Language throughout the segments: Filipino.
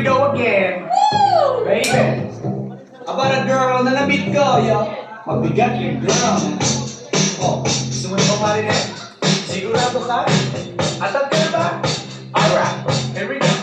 we go again. Baby. About a girl na na-meet ko, yo. Mabigat yung girl. Oh, gusto mo na ba marinig? Sigurado ka? Atag ka na ba? Alright, here we go.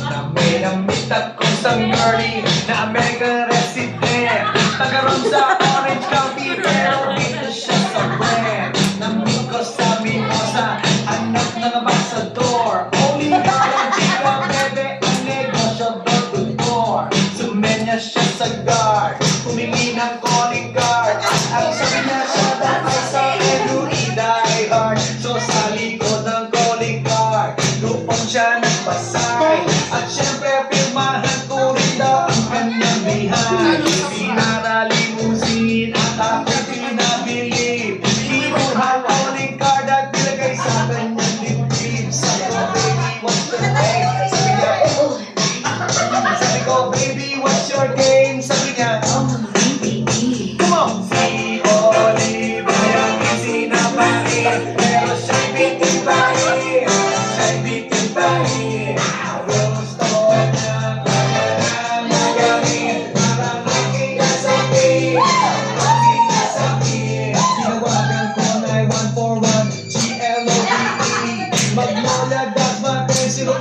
Na may na-meet ako sa girlie na American resident. Taga-ron sa Orange County, pero dito siya sa brand. Na-meet ko sa Mimosa, anak ng ambassador. Only girl ang chika, bebe, ang negosyo door to door. Sumenya siya sa guard, pumili ng calling card. Ang sabi niya siya dahil sa Eduri die hard. So sa likod ng calling card, lupon siya nagpasay. At syempre pirmahan ko rin daw ang kanyang bihay. Pinara limousine at ako pinabilib. Kinuha calling card at nilagay sa kanyang dibdib. Sabi ko, baby, what's your name? Sabi ko, baby, what's your game? Sabi niya, come on! Si Olivia ang isinapahin, pero siya'y bitin pahin. Siya'y bitin pahin. Gusto niyang kanyang magaling para aking nasabi. Aking nasabi. Tinawagan ko 9141 GLOVE. Magnolia Dasma 1080.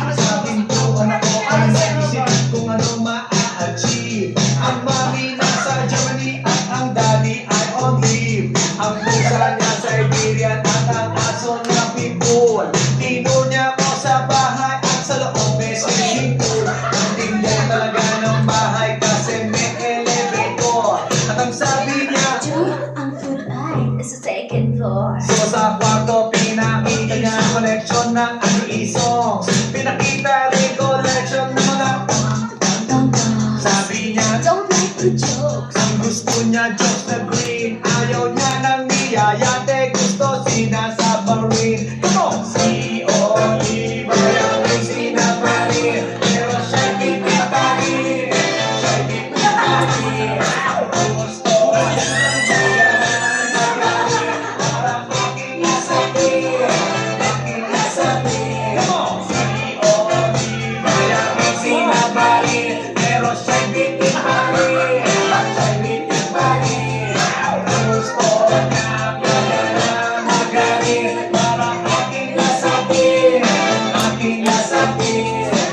Sabing ko anak ko ay naisip kung ano ma-achieve. Ang mami nasa Germany at ang daddy ay on leave. Ang pusa niya Siberian at ang aso niya Pitbull. Tinuro niya ko sa bahay at sa loob may swimming pool. Ang tingnan talaga ng bahay kasi may elevator. At ang sabi niya, Ang food ay sa second floor. so sa kwarto pinakita niya collection ng ano-isong. Pinakita rin collection ng mga sabi niya, Don't like the jokes. ang gusto niya jokes na green. Ayaw niya ng niyayate, gusto sinasabarin. Come on! Si Olivia ay sinabarin, pero siya'y bitin pa rin. Siya'y bitin pa rin. Gusto niya ng bayaran magaling para aking nasabi. Aking nasabi. Come on! Si Olivia ay sinabarin, pero siya'y bitin pa rin. Siya'y bitin pa rin. Gusto niya bayaran magaling para aking nasabi. Aking nasabi.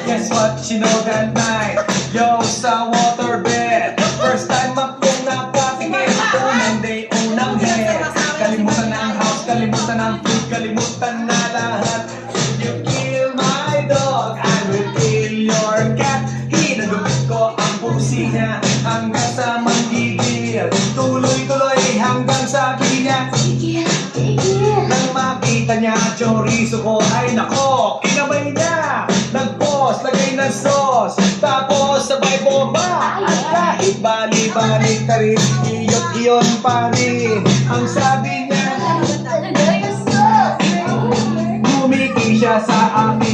Guess what? She know that night. Yo, sa waterbed. First time akong nakatingin. Unang day, unang head. Kalimutan na ang house, kalimutan ang food, kalimutan na lahat. If you kill my dog, I will kill your cat. Hinagupit ko ang pusi niya hanggang sa manggigil. Tuloy-tuloy hanggang sa niya. Tigil, tigil. Nang makita niya chorizo ko, ay nako, kinabay niya. Nag-pause, lagay ng sauce, tapos sabay bomba. At kahit bali-balik na rin, iyot-iyon pa rin. Ang sabi niya, Talaga yung sauce. bumiki siya sa akin.